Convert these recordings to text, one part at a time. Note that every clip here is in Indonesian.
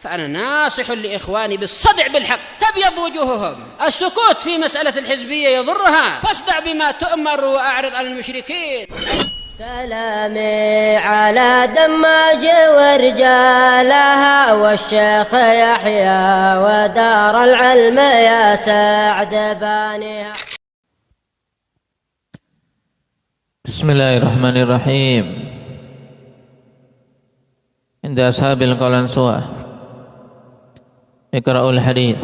فأنا ناصح لإخواني بالصدع بالحق تبيض وجوههم. السكوت في مسألة الحزبية يضرها، فاصدع بما تؤمر وأعرض عن المشركين. سلامي على دماج ورجالها والشيخ يحيى ودار العلم يا سعد بانيها. بسم الله الرحمن الرحيم. عند أصحاب القلنسوة اقرأوا الحديث.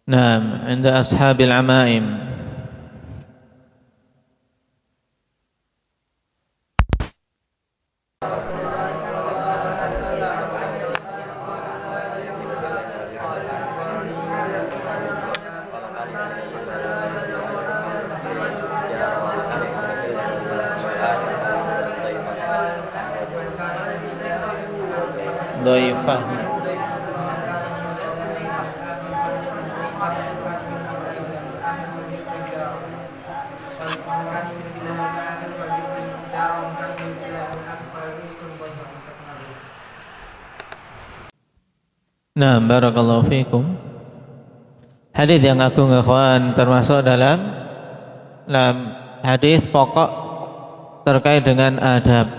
نعم، عند أصحاب العمائم. ضيفة. Nah, barakallahu fikum. Hadis yang agung ikhwan termasuk dalam hadis pokok terkait dengan adab.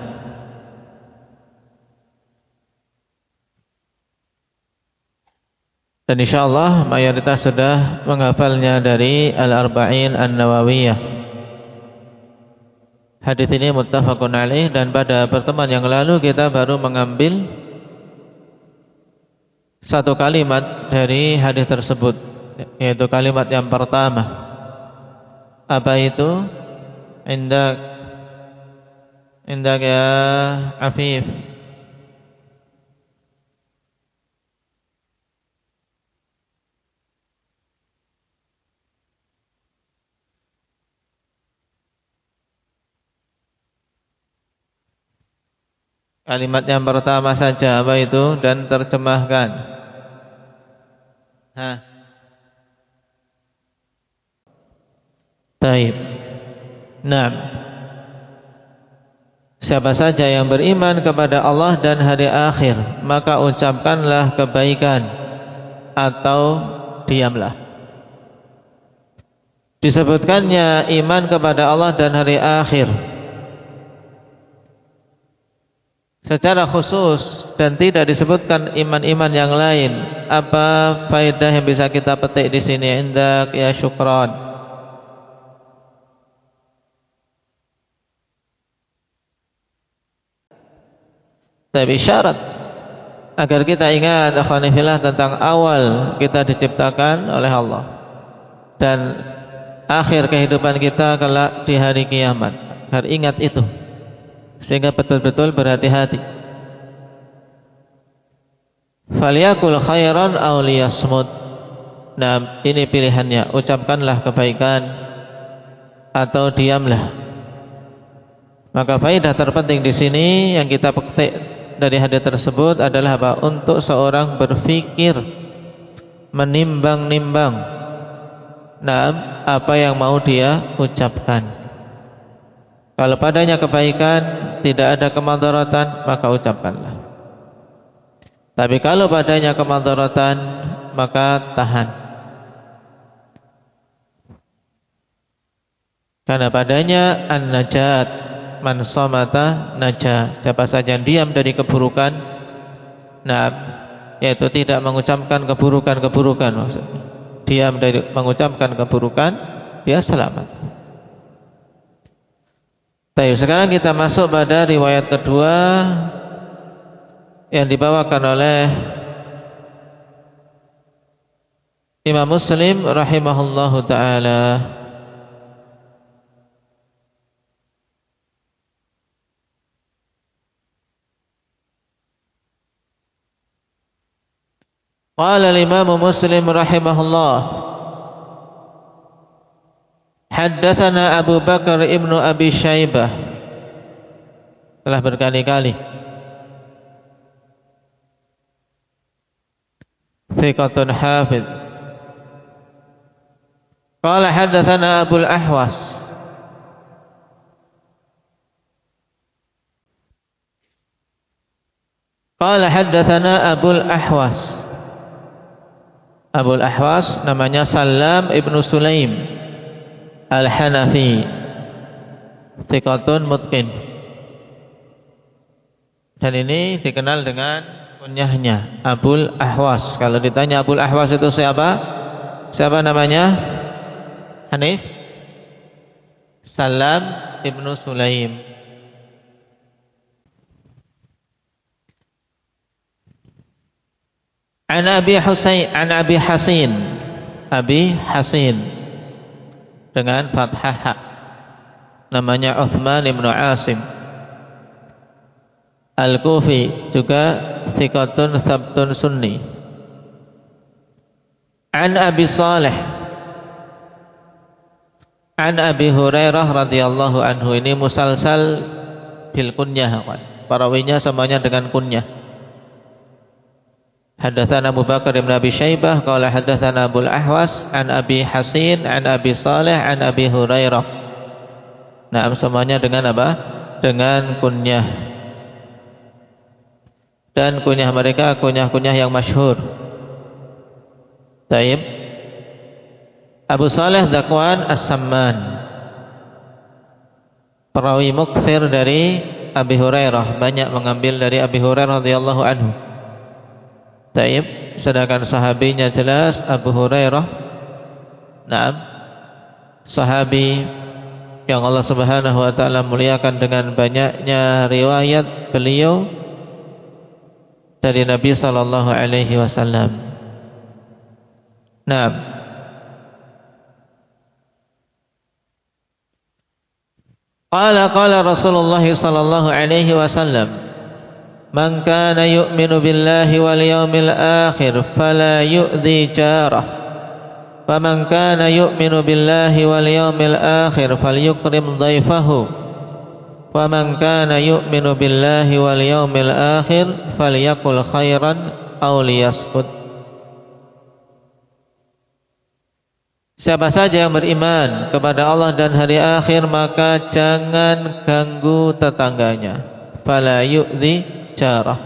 Dan insyaallah mayoritas sudah menghafalnya dari Al-Arba'in An-Nawawiyah. Hadis ini muttafaqun alaih, dan pada pertemuan yang lalu kita baru mengambil satu kalimat dari hadis tersebut, yaitu kalimat yang pertama. Apa itu? Indak ya Afif. Kalimat yang pertama saja, apa itu? Dan terjemahkan. Taib. Nah, siapa saja yang beriman kepada Allah dan hari akhir, maka ucapkanlah kebaikan atau diamlah. Disebutkannya iman kepada Allah dan hari akhir secara khusus dan tidak disebutkan iman-iman yang lain. Apa faedah yang bisa kita petik di sini? Indak ya syukran. Tapi syarat agar kita ingat akhwanifillah tentang awal kita diciptakan oleh Allah dan akhir kehidupan kita kelak di hari kiamat. Agar ingat itu, sehingga betul-betul berhati-hati. Falyakul khairan aw liyasmut. Nah, ini pilihannya, ucapkanlah kebaikan atau diamlah. Maka faedah terpenting di sini yang kita petik dari hadis tersebut adalah apa? Untuk seorang berfikir, menimbang-nimbang apa yang mau dia ucapkan. Kalau padanya kebaikan, tidak ada kemudaratan, maka ucapkanlah. Tapi kalau padanya kemudaratan, maka tahan. Karena padanya an-najat, man somata najah. Siapa saja yang diam dari keburukan, yaitu tidak mengucapkan keburukan maksudnya. Diam dari mengucapkan keburukan, dia selamat. Baik, sekarang kita masuk pada riwayat kedua yang dibawakan oleh Imam Muslim rahimahullahu ta'ala. Qala al-Imam Muslim rahimahullah, haddatsana Abu Bakar ibnu Abi Syaibah, telah berkali-kali thiqatun hafidh. Qala haddatsana Abul Ahwas, qala haddatsana Abul Ahwas. Abul Ahwas namanya Salam ibnu Sulaim Al-Hanafi, thiqatun mutqin. Dan ini dikenal dengan kunyahnya Abul Ahwas. Kalau ditanya Abul Ahwas itu siapa? Siapa namanya? Hanif Salam ibnu Sulaim. An Abi Hasin, Abi Hasin dengan fathah ha, namanya Uthman ibnu Asim Al-Kufi, juga thiqatun thabtun sunni. An Abi Salih an Abi Hurairah radhiyallahu anhu. Ini musalsal bil kunyah, parawinya semuanya dengan kunyah. Haddatsana Abu Bakar bin Abi Syaibah qala haddatsana Abul Ahwas an Abi Hasin an Abi Salih an Abi Hurairah. Nah, semuanya dengan apa? Dengan kunyah. Dan kunyah mereka kunyah-kunyah yang masyhur. Taib. Abu Salih Zakwan As-Samman, perawi mukthir dari Abi Hurairah, banyak mengambil dari Abi Hurairah radhiyallahu anhu. Taib. Sedangkan sahabinya jelas Abu Hurairah. Naam, sahabi yang Allah Subhanahu wa taala muliakan dengan banyaknya riwayat beliau dari Nabi sallallahu alaihi wasallam. Naam. Qala Rasulullah sallallahu alaihi wasallam, man kana yu'minu billahi wal yawmil akhir fala yu'dhi jarah, wa man kana yu'minu billahi wal yawmil akhir falyukrim dhaifahu, wa man kana yu'minu billahi wal yawmil akhir falyakul khairan aw liyaskut. Siapa saja yang beriman kepada Allah dan hari akhir, maka jangan ganggu tetangganya. Fala yu'dhi jarah,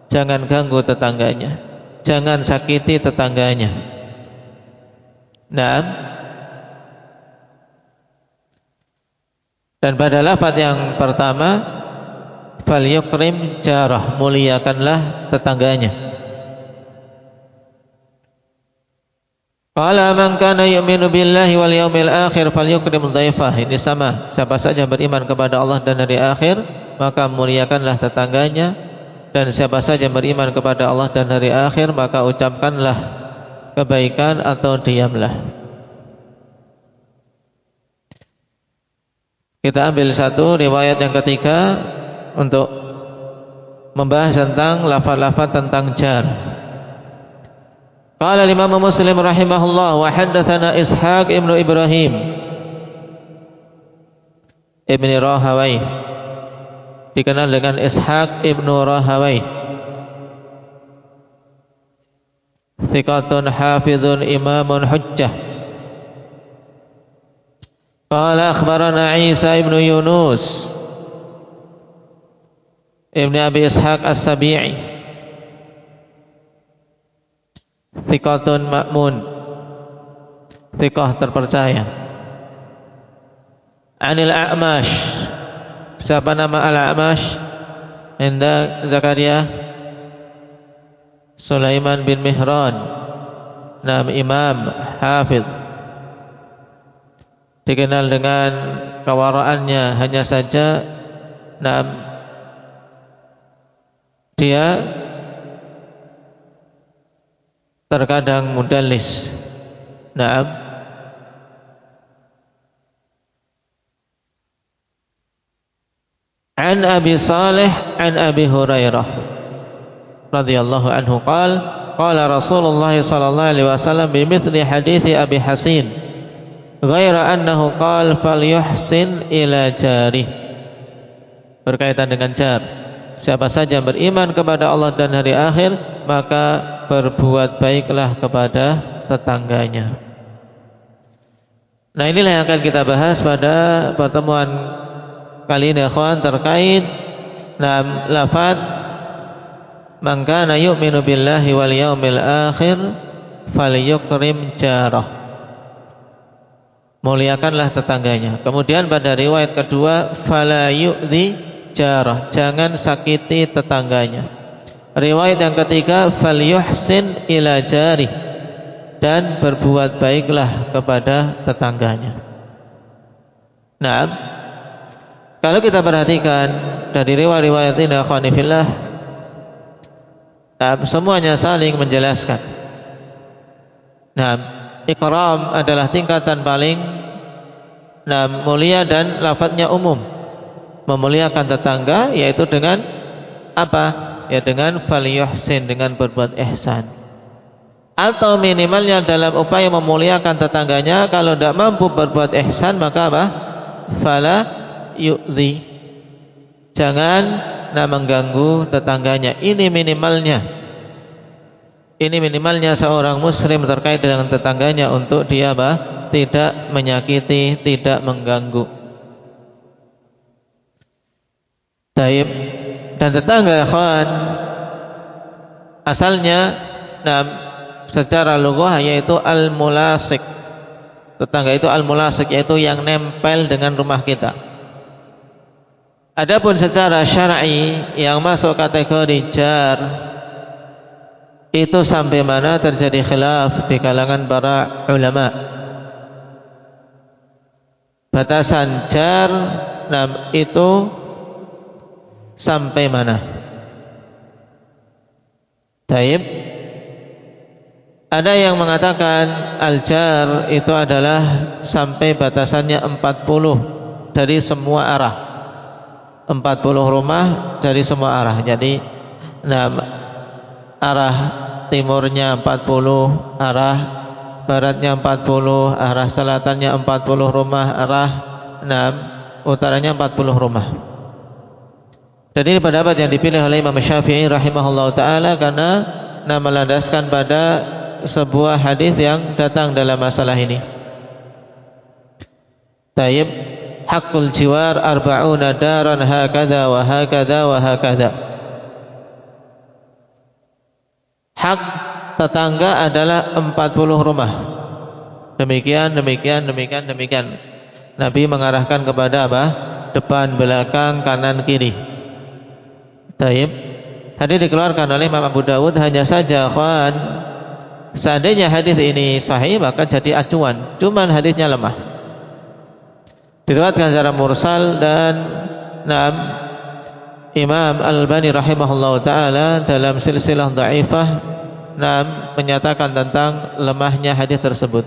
jangan ganggu tetangganya, jangan sakiti tetangganya. Nah, dan pada lafaz yang pertama, falyukrim jarah, muliakanlah tetangganya. Qala man kana yu'minu billahi wal yawmil akhir falyukrim dhaifah. Ini sama, siapa saja beriman kepada Allah dan hari akhir, maka muliakanlah tetangganya. Dan siapa saja beriman kepada Allah dan hari akhir, maka ucapkanlah kebaikan atau diamlah. Kita ambil satu riwayat yang ketiga untuk membahas tentang lafaz-lafaz tentang jar. Qala Imam Muslim rahimahullah, wa haddatsana Ishaq ibnu Ibrahim ibn Rahawai, dikenal dengan Ishaq ibnu Rahawai, thiqatun hafidhun imamun hujjah. Qala akhbarana Isa ibnu Yunus ibn Abi Ishaq As-Sabi'i, thiqatun ma'mun, thiqah terpercaya. Anil A'mash, siapa nama Al-A'mash? Inda Zakaria Sulaiman bin Mihran, nama imam hafidh, dikenal dengan kewaraannya. Hanya saja dia terkadang mudallis. An Abi Salih an Abi Hurairah radhiyallahu anhu qala qala Rasulullah sallallahu alaihi wasallam bimithli hadithi Abi Hasin ghaira annahu qala falyuhsin ila jarih. Berkaitan dengan jar, siapa saja beriman kepada Allah dan hari akhir, maka berbuat baiklah kepada tetangganya. Nah, inilah yang akan kita bahas pada pertemuan kali ini, ikhwan, terkait lafaz man kana yu'minu billahi wal yaumil akhir falyukrim jarah. Muliakanlah tetangganya. Kemudian pada riwayat kedua fala yu'dhi jarah, jangan sakiti tetangganya. Riwayat yang ketiga falyuhsin ila jarih, dan berbuat baiklah kepada tetangganya. Nah, kalau kita perhatikan dari riwayat ini, akhwani fillah, semuanya saling menjelaskan. Nah, ikram adalah tingkatan paling mulia dan lafadznya umum. Memuliakan tetangga yaitu dengan apa? Ya dengan falyuhsin, dengan berbuat ihsan. Atau minimalnya dalam upaya memuliakan tetangganya, kalau tidak mampu berbuat ihsan maka apa? Fala yu'dhi, jangan mengganggu tetangganya. Ini minimalnya seorang muslim terkait dengan tetangganya, untuk dia apa? Tidak menyakiti, tidak mengganggu. Taib. Dan tetangga, ikhwan, asalnya secara lughah yaitu al-mulasik. Tetangga itu al-mulasik, yaitu yang nempel dengan rumah kita. Adapun secara syar'i yang masuk kategori jar, itu sampai mana terjadi khilaf di kalangan para ulama. Batasan jar itu sampai mana? Taib. Ada yang mengatakan al-jar itu adalah sampai batasannya 40 dari semua arah. 40 rumah dari semua arah. Jadi arah timurnya 40, arah baratnya 40, arah selatannya 40 rumah, arah utaranya 40 rumah. Dan ini pendapat yang dipilih oleh Imam Syafi'i rahimahullah ta'ala, karena melandaskan pada sebuah hadis yang datang dalam masalah ini. Taib, hakul jiwar arba'una daran hakada wa hakada wa hakada. Hak tetangga adalah 40 rumah. Demikian. Nabi mengarahkan kepada apa? Depan, belakang, kanan, kiri. Taib. Hadis dikeluarkan oleh Imam Abu Dawud. Hanya saja, kawan, seandainya hadis ini sahih maka jadi acuan. Cuman hadisnya lemah. Diriwayatkan secara mursal, dan Imam Al-Albani rahimahullah ta'ala dalam silsilah dhaifah menyatakan tentang lemahnya hadis tersebut.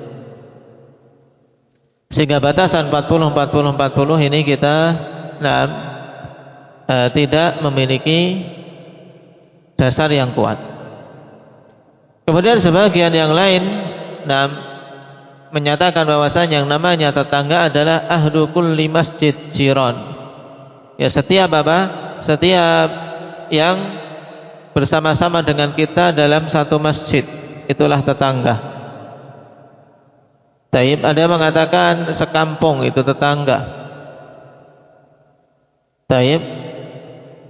Sehingga batasan 40 ini kita tidak memiliki dasar yang kuat. Kemudian sebagian yang lain menyatakan bahwasanya yang namanya tetangga adalah ahlu kulli masjid jiran. Ya, setiap yang bersama-sama dengan kita dalam satu masjid, itulah tetangga. Taib. Ada yang mengatakan sekampung itu tetangga. Taib.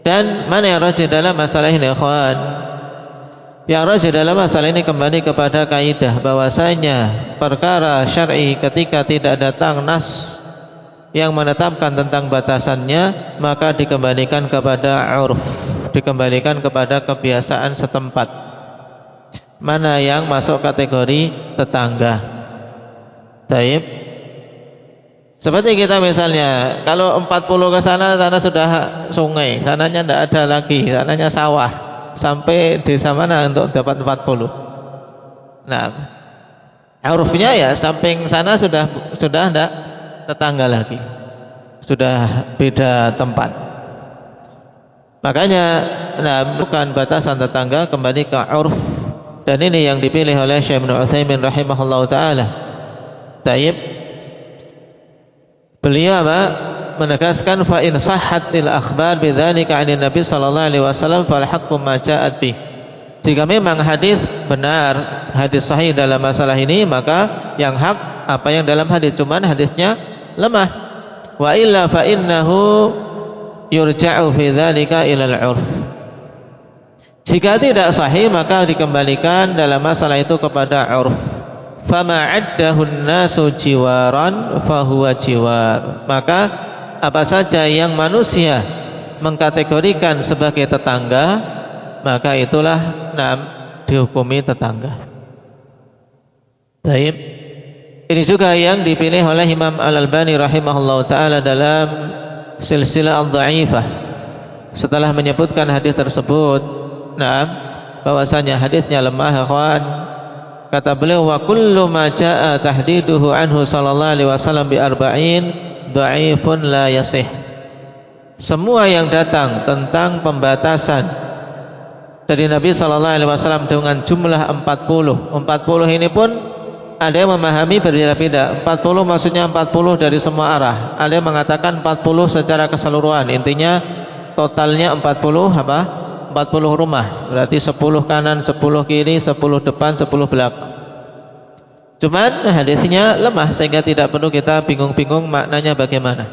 Dan mana yang rajih dalam masalah ini, ikhwan? Yang rajih dalam masalah ini kembali kepada kaidah bahwasanya perkara syar'i ketika tidak datang nas yang menetapkan tentang batasannya, maka dikembalikan kepada urf, dikembalikan kepada kebiasaan setempat. Mana yang masuk kategori tetangga. Taib. Seperti kita misalnya, kalau 40 ke sana sudah sungai, sananya tidak ada lagi, sananya sawah. Sampai desa mana untuk dapat 40? Nah, urufnya ya samping sana sudah tidak tetangga lagi, sudah beda tempat. Makanya bukan batasan tetangga, kembali ke urf, Dan ini yang dipilih oleh Syekh Ibnu Utsaimin rahimahullahu taala. Taib. Beliau menegaskan fa in sahhatil akhbar bidzalika 'anil Nabi sallallahu alaihi wasallam fal haqqu ma ja'at bih. Jika memang hadis benar, hadis sahih dalam masalah ini, maka yang hak apa yang dalam hadis, cuman hadisnya lemah. Wa illa fa innahu yurja'u fi dzalika ila al-'urf. Jika tidak sahih maka dikembalikan dalam masalah itu kepada 'urf. Fama 'addahu an-nasu jiwaran fa huwa jiwar. Maka apa saja yang manusia mengkategorikan sebagai tetangga, maka itulah dihukumi tetangga. Baik. Ini juga yang dipilih oleh Imam Al-Albani rahimahullahu taala dalam Silsilah Al-Dha'ifah. Setelah menyebutkan hadis tersebut, bahwasanya hadisnya lemah, ikhwan, kata beliau, wa kullu ma jaa tahdiduhu anhu sallallahu alaihi wasallam bi arba'in dha'ifun la yasih. Semua yang datang tentang pembatasan dari Nabi sallallahu alaihi wasallam dengan jumlah 40 ini pun ada yang memahami berbeda-beda. 40 maksudnya 40 dari semua arah. Ada yang mengatakan 40 secara keseluruhan. Intinya totalnya 40 apa? 40 rumah. Berarti 10 kanan, 10 kiri, 10 depan, 10 belakang. Cuman hadisnya lemah sehingga tidak perlu kita bingung-bingung maknanya bagaimana.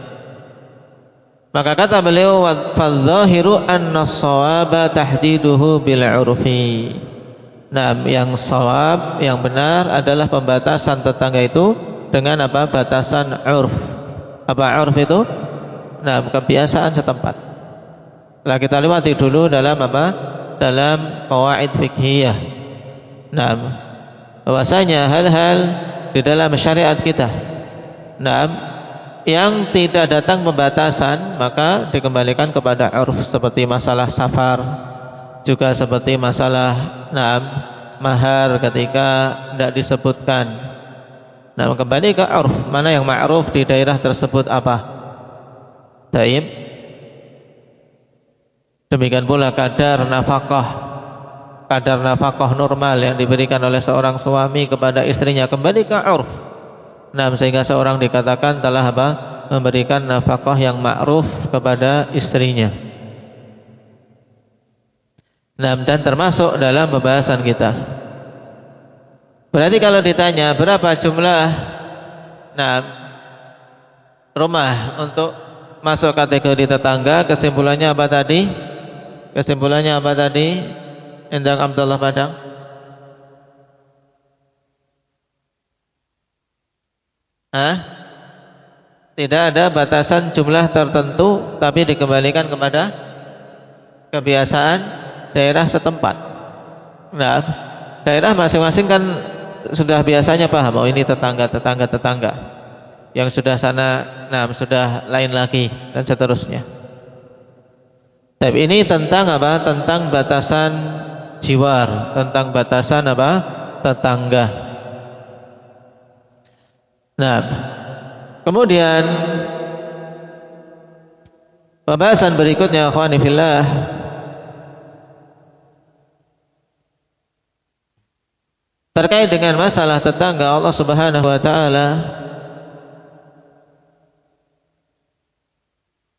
Maka kata beliau, fadh-dhahiru anna as-shawaba tahdiduhu bil 'urfi. Yang shawab, yang benar adalah pembatasan tetangga itu dengan apa? Batasan 'urf. Apa 'urf itu? Kebiasaan setempat. Nah, kita lewati dulu dalam apa? Dalam qawaid fiqhiyah. Bahwasanya hal-hal di dalam syariat kita, yang tidak datang pembatasan maka dikembalikan kepada 'urf, seperti masalah safar, juga seperti masalah mahar ketika tidak disebutkan. Kembali ke 'urf, mana yang ma'ruf di daerah tersebut apa? Taib. Demikian pula kadar nafkah normal yang diberikan oleh seorang suami kepada istrinya, kembali ke 'urf. Sehingga seorang dikatakan telah apa? Memberikan nafkah yang ma'ruf kepada istrinya. Dan termasuk dalam pembahasan kita. Berarti kalau ditanya berapa jumlah rumah untuk masuk kategori tetangga, kesimpulannya apa tadi? Endang Abdullah Padang. Tidak ada batasan jumlah tertentu, tapi dikembalikan kepada kebiasaan daerah setempat. Daerah masing-masing kan sudah biasanya paham, oh ini tetangga. Yang sudah sana, sudah lain lagi, dan seterusnya. Tapi ini tentang apa? Tentang batasan jiwar, tentang batasan apa? Tetangga. Kemudian pembahasan berikutnya, akhwani fillah, terkait dengan masalah tetangga. Allah Subhanahu wa taala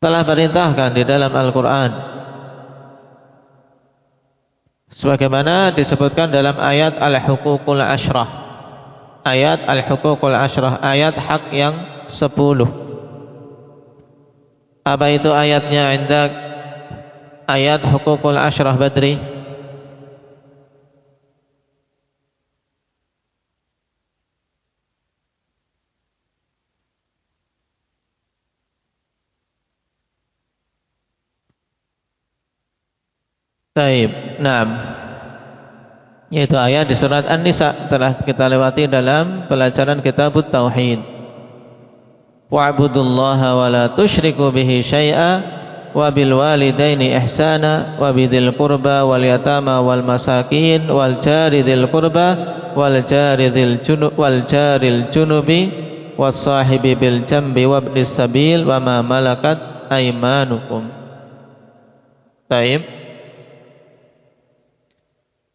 telah perintahkan di dalam Al-Qur'an, sebagaimana disebutkan dalam ayat Al-Huququl Ashrah. Ayat Al-Huququl Ashrah, ayat hak yang 10. Apa itu ayatnya? Indak ayat Huququl Ashrah Badri. Baik, yaitu ayat di surat An-Nisa, telah kita lewati dalam pelajaran kitabut tauhid. Wa'budullaha wa la tusyriku bihi syai'a wa bil walidaini ihsana wa bidzil qurba wal yatama wal masakin wal jari dzil qurba wal jari jaril junubi was sahibi bil jambi wabnis sabil wa ma malakat aymanukum. Baik.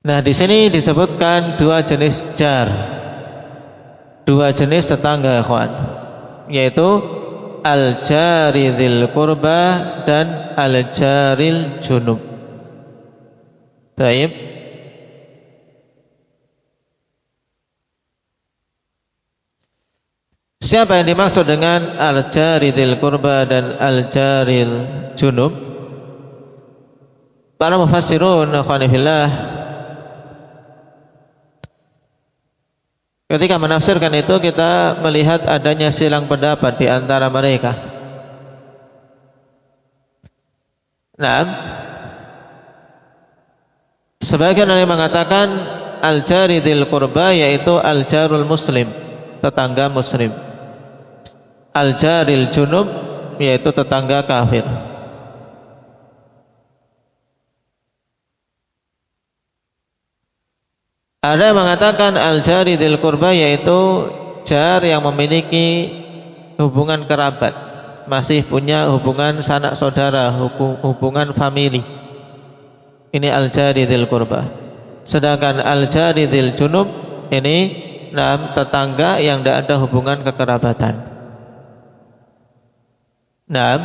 Nah, di sini disebutkan dua jenis jar, dua jenis tetangga, ikhwan, yaitu al-jari dzil qurba dan al-jaril junub. Baik. Siapa yang dimaksud dengan al-jari dzil qurba dan al-jaril junub? Para mufassirun, ikhwan fillah, ketika menafsirkan itu kita melihat adanya silang pendapat di antara mereka. Nah, sebagian yang mengatakan al-jari dzil qurba yaitu al-jarul muslim, tetangga muslim. Al-jaril junub yaitu tetangga kafir. Ada yang mengatakan al-jari dzil qurba yaitu jar yang memiliki hubungan kerabat, masih punya hubungan sanak saudara, hubungan famili. Ini al-jari dzil qurba. Sedangkan al-jari dzil junub ini tetangga yang tidak ada hubungan kekerabatan. Nah,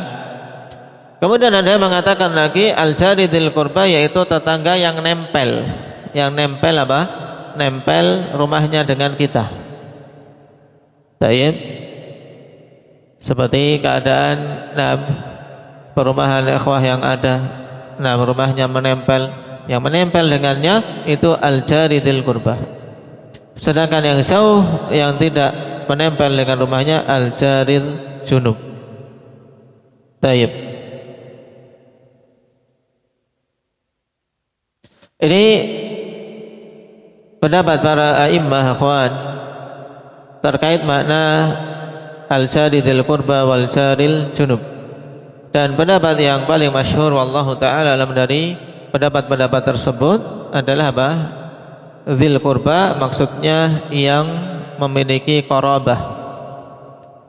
kemudian ada yang mengatakan lagi al-jari dzil qurba yaitu tetangga yang nempel. Yang nempel apa? Nempel rumahnya dengan kita. Baik. Seperti keadaan perumahan ikhwah yang ada, rumahnya menempel, yang menempel dengannya itu al-jari dzil qurba. Sedangkan yang jauh yang tidak menempel dengan rumahnya al-jaril junub. Baik. Ini pendapat para a'immah, ikhwan, terkait makna al-jari dzil qurba wal jaril junub. Dan pendapat yang paling masyhur wallahu taala alam dari pendapat-pendapat tersebut adalah apa? Dzil qurba maksudnya yang memiliki qarabah.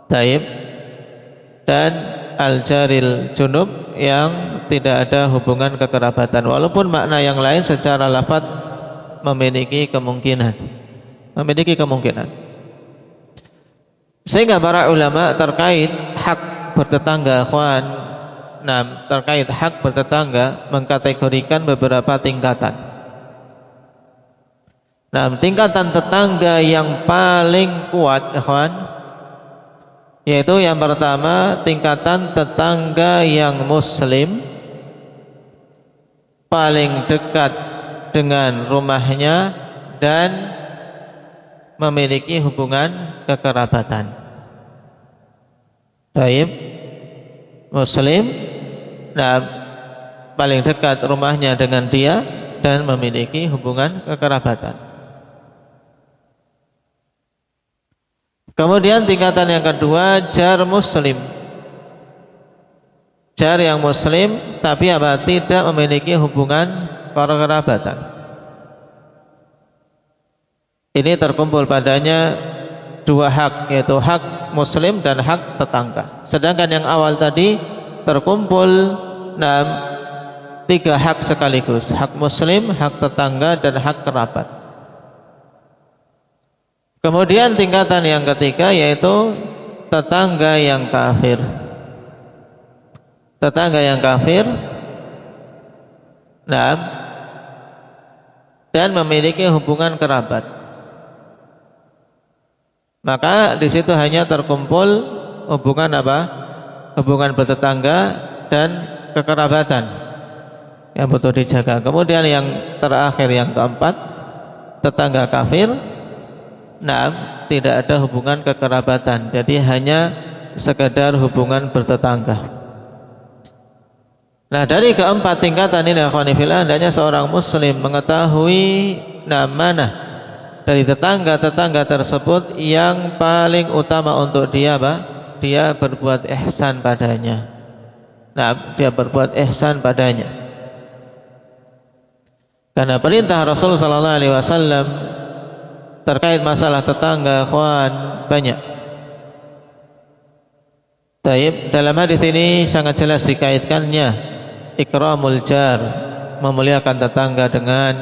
Taib. Dan al-jaril junub yang tidak ada hubungan kekerabatan. Walaupun makna yang lain secara lafaz memiliki kemungkinan. Sehingga para ulama terkait hak bertetangga, ikhwan, terkait hak bertetangga mengkategorikan beberapa tingkatan. Tingkatan tetangga yang paling kuat, ikhwan, yaitu yang pertama tingkatan tetangga yang muslim, paling dekat dengan rumahnya dan memiliki hubungan kekerabatan. Baik, muslim, paling dekat rumahnya dengan dia dan memiliki hubungan kekerabatan. Kemudian tingkatan yang kedua, jar muslim. Jar yang muslim tapi apa? Tidak memiliki hubungan kekerabatan. Ini terkumpul padanya dua hak, yaitu hak muslim dan hak tetangga. Sedangkan yang awal tadi terkumpul tiga hak sekaligus, hak muslim, hak tetangga, dan hak kerabat. Kemudian tingkatan yang ketiga yaitu tetangga yang kafir. Tetangga yang kafir, dan memiliki hubungan kerabat. Maka di situ hanya terkumpul hubungan apa? Hubungan bertetangga dan kekerabatan yang butuh dijaga. Kemudian yang terakhir, yang keempat, tetangga kafir, tidak ada hubungan kekerabatan. Jadi hanya sekedar hubungan bertetangga. Dari keempat tingkatan ini, hendaknya seorang muslim mengetahui mana dari tetangga-tetangga tersebut yang paling utama untuk dia, dia berbuat ihsan padanya. Dia berbuat ihsan padanya. Karena perintah Rasul sallallahu alaihi wasallam terkait masalah tetangga, ikhwan, banyak. Taib, dalam hadis ini sangat jelas dikaitkannya ikramul jar, memuliakan tetangga dengan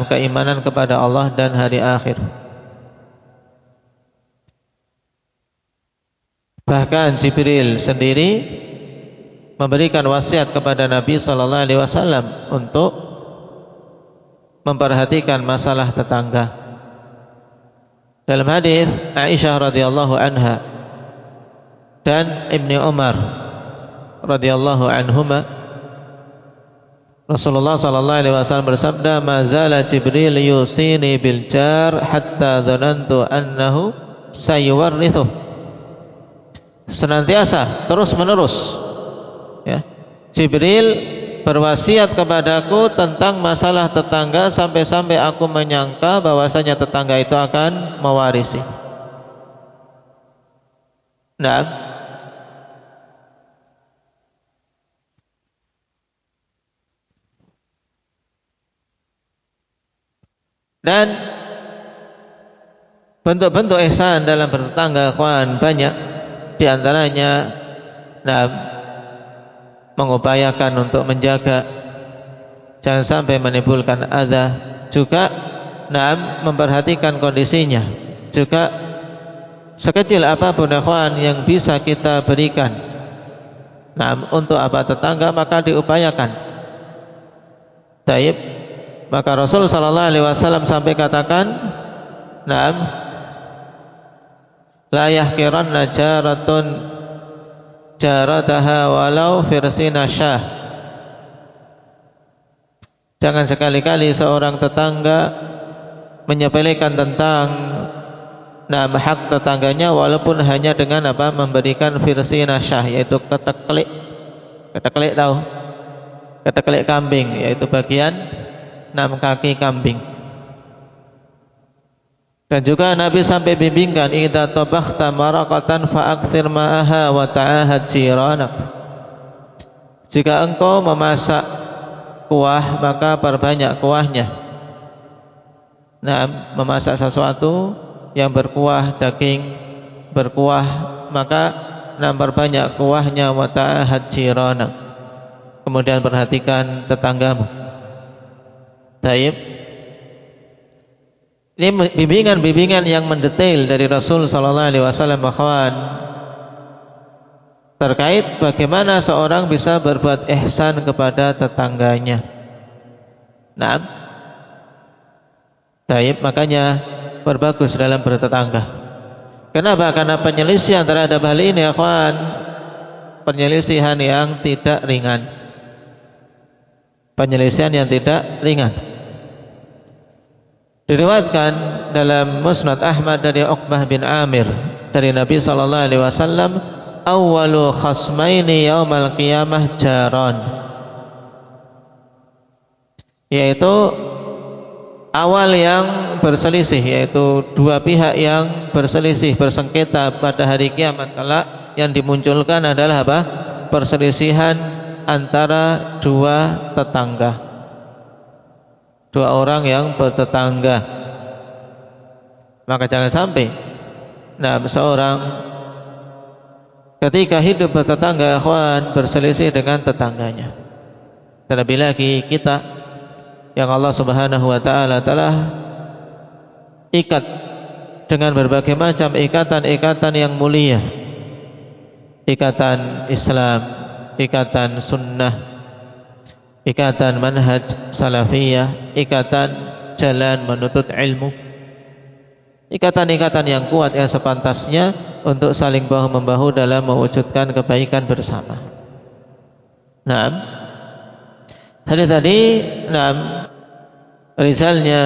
keimanan kepada Allah dan hari akhir. Bahkan Jibril sendiri memberikan wasiat kepada Nabi sallallahu alaihi wasallam untuk memperhatikan masalah tetangga. Dalam hadis Aisyah radhiyallahu anha dan Ibnu Umar radhiyallahu anhuma, Rasulullah sallallahu alaihi wasallam bersabda, "Ma zala Jibril yusini bil jar hatta dhanantu annahu sayuwarrithu." Senantiasa terus menerus ya, Jibril berwasiat kepadaku tentang masalah tetangga sampai-sampai aku menyangka bahwasanya tetangga itu akan mewarisi. Nah, dan bentuk-bentuk ihsan dalam bertetangga kawan banyak. Di antaranya mengupayakan untuk menjaga jangan sampai menimbulkan adza, juga memperhatikan kondisinya, juga sekecil apapun ikhwan yang bisa kita berikan untuk apa tetangga maka diupayakan. Taib, maka Rasul sallallahu alaihi wasallam sampai katakan, la yahkiranna jaratun jarataha walau firsina syah. Jangan sekali-kali seorang tetangga menyepelekan tentang hak tetangganya walaupun hanya dengan memberikan firsina syah, yaitu keteklik tahu, keteklik kambing, yaitu bagian 6 kaki kambing. Dan juga Nabi sampai bimbingkan, idza tabakhta maraqatan fa'aktsir ma'aha wa ta'ahad jiranak. Jika engkau memasak kuah maka perbanyak kuahnya. Memasak sesuatu yang berkuah, daging berkuah, maka perbanyak kuahnya, wa ta'ahad jiranak. Kemudian perhatikan tetanggamu. Baik. Ini bimbingan-bimbingan yang mendetail dari Rasul sallallahu alaihi wasallam terkait bagaimana seorang bisa berbuat ihsan kepada tetangganya. Baik, makanya berbagus dalam bertetangga. Kenapa? Karena penyelisihan terhadap hal ini ikhwan, penyelisihan yang tidak ringan. Penyelisihan yang tidak ringan. Diriwayatkan dalam Musnad Ahmad dari Uqbah bin Amir dari Nabi sallallahu alaihi wasallam, awwalu khasmaini yaumal qiyamah jaran, yaitu awal yang berselisih, yaitu dua pihak yang berselisih, bersengketa pada hari kiamat kelak, yang dimunculkan adalah perselisihan antara dua tetangga, dua orang yang bertetangga. Maka jangan sampai seorang ketika hidup bertetangga ikhwan berselisih dengan tetangganya. Terlebih lagi kita yang Allah Subhanahu wa taala telah ikat dengan berbagai macam ikatan-ikatan yang mulia. Ikatan Islam, ikatan sunnah, ikatan manhaj salafiyah, ikatan jalan menuntut ilmu, ikatan-ikatan yang kuat yang sepantasnya untuk saling bahu-membahu dalam mewujudkan kebaikan bersama. Hadis tadi, rizalnya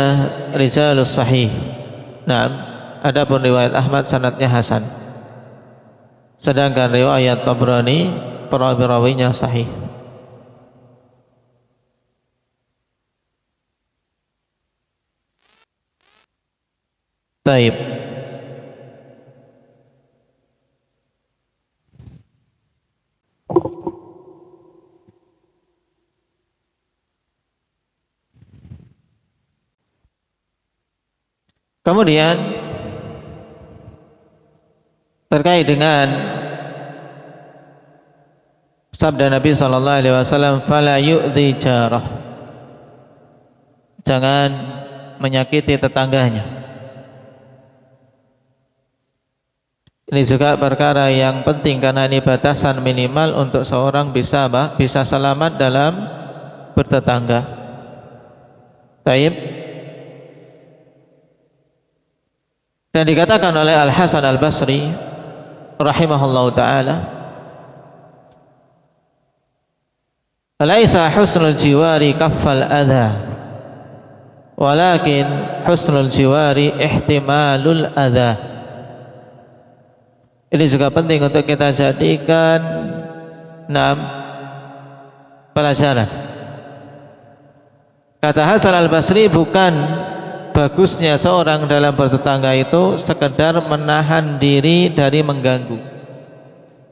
rizalus sahih. Adapun riwayat Ahmad sanadnya hasan, sedangkan riwayat Tabrani perawi-rawinya sahih. Baik. Kemudian terkait dengan sabda Nabi sallallahu alaihi wasallam, fala yu'dhi jarah. jangan menyakiti tetangganya. Ini juga perkara yang penting karena ini batasan minimal untuk seorang bisa bisa selamat dalam bertetangga. Taib. Dan dikatakan oleh Al-Hasan Al-Basri rahimahullahu taala, "Laisa husnul jiwari kaffal adha, walakin husnul jiwari ihtimalul adha." Ini juga penting untuk kita jadikan pelajaran. Kata Hasan Al-Basri, bukan bagusnya seorang dalam bertetangga itu sekedar menahan diri dari mengganggu.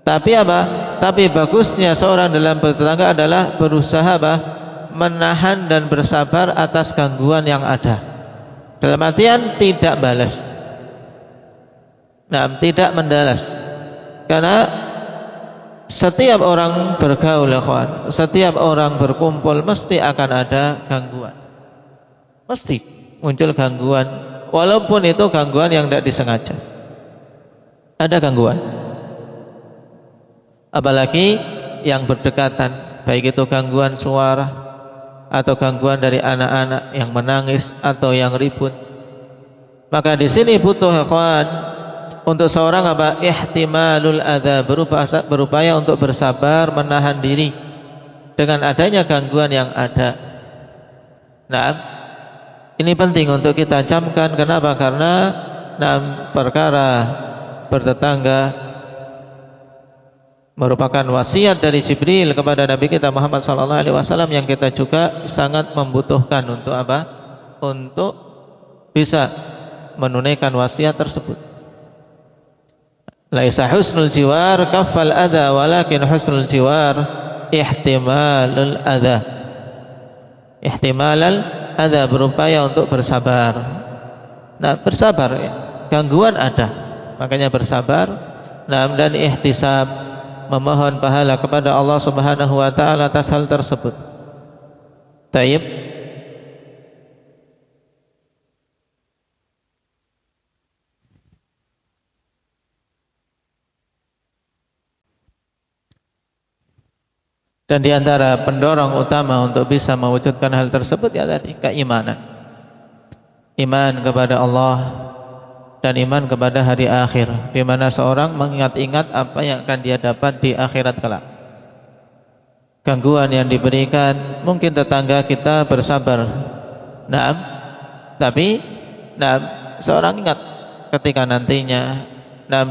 Tapi apa? Tapi bagusnya seorang dalam bertetangga adalah berusaha menahan dan bersabar atas gangguan yang ada. Dalam artian tidak balas. Tidak mendalas. Karena setiap orang bergaul, setiap orang berkumpul mesti akan ada gangguan. Mesti muncul gangguan, walaupun itu gangguan yang tidak disengaja. Ada gangguan. Apalagi yang berdekatan, baik itu gangguan suara atau gangguan dari anak-anak yang menangis atau yang ribut. Maka di sini butuh untuk seorang ihtimalul adza, berupaya untuk bersabar menahan diri dengan adanya gangguan yang ada. Ini penting untuk kita camkan. Kenapa? Karena perkara bertetangga merupakan wasiat dari Jibril kepada Nabi kita Muhammad SAW yang kita juga sangat membutuhkan untuk Untuk bisa menunaikan wasiat tersebut. Laisa husnul jiwar kaffal adha, walakin husnul jiwar ihtimalul adha. Ihtimalul adha, berupaya untuk bersabar. Bersabar ya. Gangguan ada, makanya bersabar. Dan ihtisab, memohon pahala kepada Allah Subhanahu wa taala atas hal tersebut. Taib. Dan di antara pendorong utama untuk bisa mewujudkan hal tersebut ya tadi keimanan. Iman kepada Allah dan iman kepada hari akhir, di mana seorang mengingat-ingat apa yang akan dia dapat di akhirat kelak. Gangguan yang diberikan, mungkin tetangga kita bersabar. Tapi seorang ingat ketika nantinya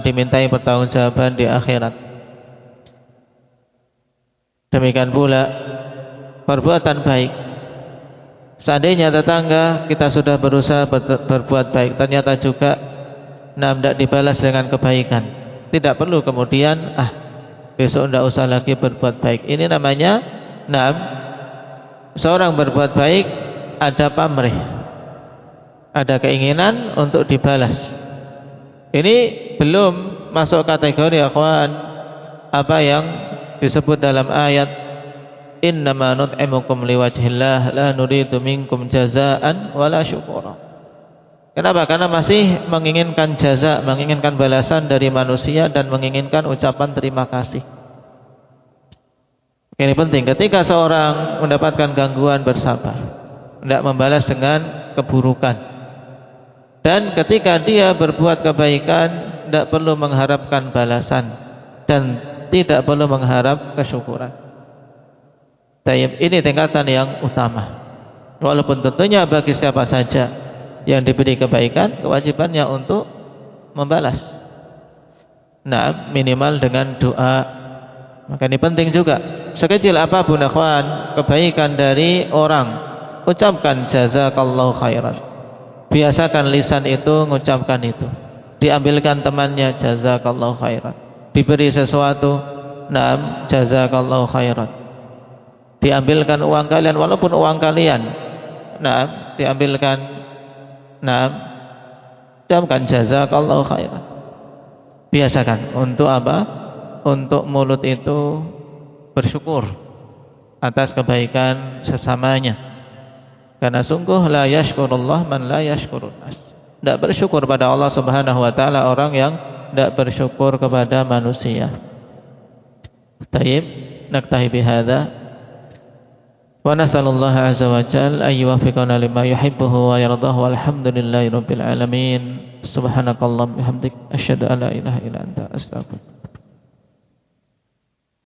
dimintai pertanggungjawaban di akhirat. Demikian pula perbuatan baik. Seandainya tetangga kita sudah berusaha berbuat baik, ternyata juga tidak dibalas dengan kebaikan, tidak perlu kemudian besok tidak usah lagi berbuat baik. Ini namanya seorang berbuat baik ada pamrih, ada keinginan untuk dibalas. Ini belum masuk kategori apa yang disebut dalam ayat innama nut'imukum liwajhillah la nuridu minkum jazaan wala syukura. Kenapa? Karena masih menginginkan jaza, menginginkan balasan dari manusia dan menginginkan ucapan terima kasih. Ini penting. Ketika seorang mendapatkan gangguan, bersabar, tidak membalas dengan keburukan. Dan ketika dia berbuat kebaikan, tidak perlu mengharapkan balasan dan tidak perlu mengharap kesyukuran. Ini tingkatan yang utama. Walaupun tentunya bagi siapa saja yang diberi kebaikan, kewajibannya untuk membalas. Minimal dengan doa. Maka ini penting juga. Sekecil apapun kebaikan dari orang, ucapkan jazakallahu khairan. Biasakan lisan itu mengucapkan itu. Diambilkan temannya, jazakallahu khairan. Diberi sesuatu, jazakallahu khairan. Diambilkan uang kalian, walaupun uang kalian, diambilkan, ucapkan jazakallahu khairan. Biasakan untuk apa? Untuk mulut itu bersyukur atas kebaikan sesamanya. Karena sungguh la yashkurullah man la yashkurun nas. Tidak bersyukur pada Allah Subhanahu wa taala orang yang tidak bersyukur kepada manusia. Taib, naktahi bihadza. Wa nasallallahu azza wa jalla ay yuwaffiqana lima yuhibbuhu wa yardahu. Walhamdulillahi rabbil alamin. Subhanakallahumma bihamdik asyhadu an la ilaha illa anta astaghfiruka